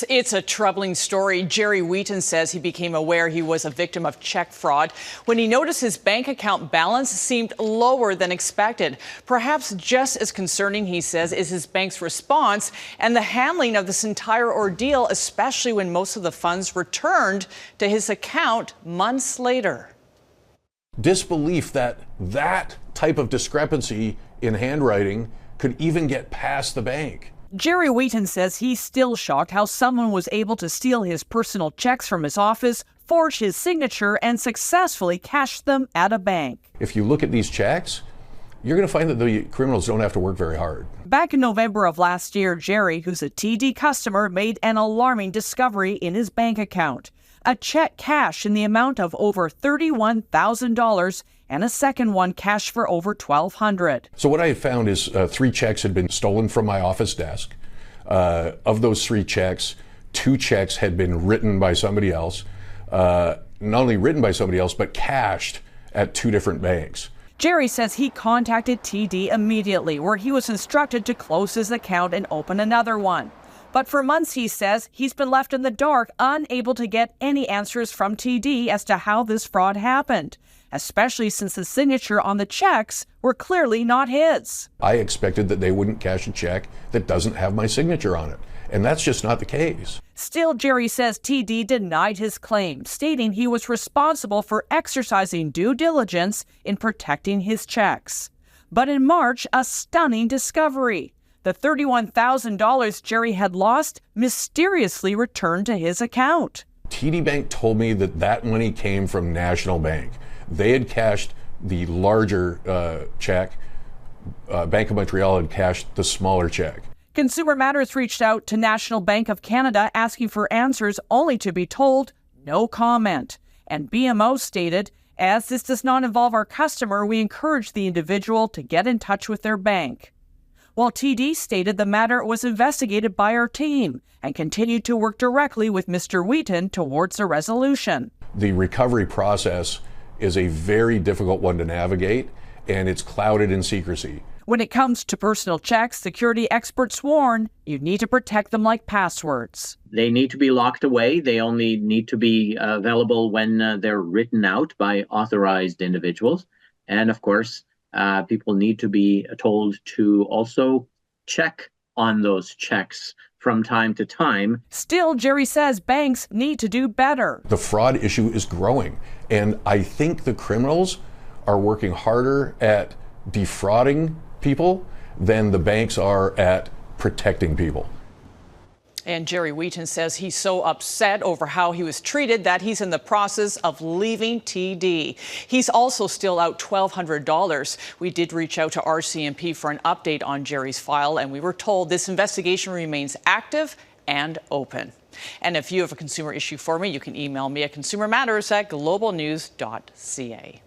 It's a troubling story. Gerry Wheaton says he became aware he was a victim of check fraud when he noticed his bank account balance seemed lower than expected. Perhaps just as concerning, he says, is his bank's response and the handling of this entire ordeal, especially when most of the funds returned to his account months later. Disbelief that that type of discrepancy in handwriting could even get past the bank. Gerry Wheaton says he's still shocked how someone was able to steal his personal checks from his office, forge his signature, and successfully cash them at a bank. If you look at these checks, you're going to find that the criminals don't have to work very hard. Back in November of last year, Gerry, who's a TD customer, made an alarming discovery in his bank account. A check cashed in the amount of over $31,000 and a second one cashed for over $1,200. So what I had found is 3 checks had been stolen from my office desk. Of those 3 checks, 2 checks had been written by somebody else. Not only written by somebody else, but cashed at 2 different banks. Gerry says he contacted TD immediately, where he was instructed to close his account and open another one. But for months, he says, he's been left in the dark, unable to get any answers from TD as to how this fraud happened, especially since the signature on the checks were clearly not his. I expected that they wouldn't cash a check that doesn't have my signature on it, and that's just not the case. Still, Gerry says TD denied his claim, stating he was responsible for exercising due diligence in protecting his checks. But in March, a stunning discovery. The $31,000 Gerry had lost mysteriously returned to his account. TD Bank told me that that money came from National Bank. They had cashed the larger check. Bank of Montreal had cashed the smaller check. Consumer Matters reached out to National Bank of Canada asking for answers, only to be told no comment. And BMO stated, as this does not involve our customer, we encourage the individual to get in touch with their bank. While TD stated the matter was investigated by our team and continued to work directly with Mr. Wheaton towards a resolution. The recovery process is a very difficult one to navigate, and it's clouded in secrecy. When it comes to personal checks, security experts warn you need to protect them like passwords. They need to be locked away. They only need to be available when they're written out by authorized individuals. And of course, people need to be told to also check on those checks from time to time. Still, Gerry says banks need to do better. The fraud issue is growing, and I think the criminals are working harder at defrauding people than the banks are at protecting people. And Gerry Wheaton says he's so upset over how he was treated that he's in the process of leaving TD. He's also still out $1,200. We did reach out to RCMP for an update on Gerry's file, and we were told this investigation remains active and open. And if you have a consumer issue for me, you can email me at consumermatters@globalnews.ca.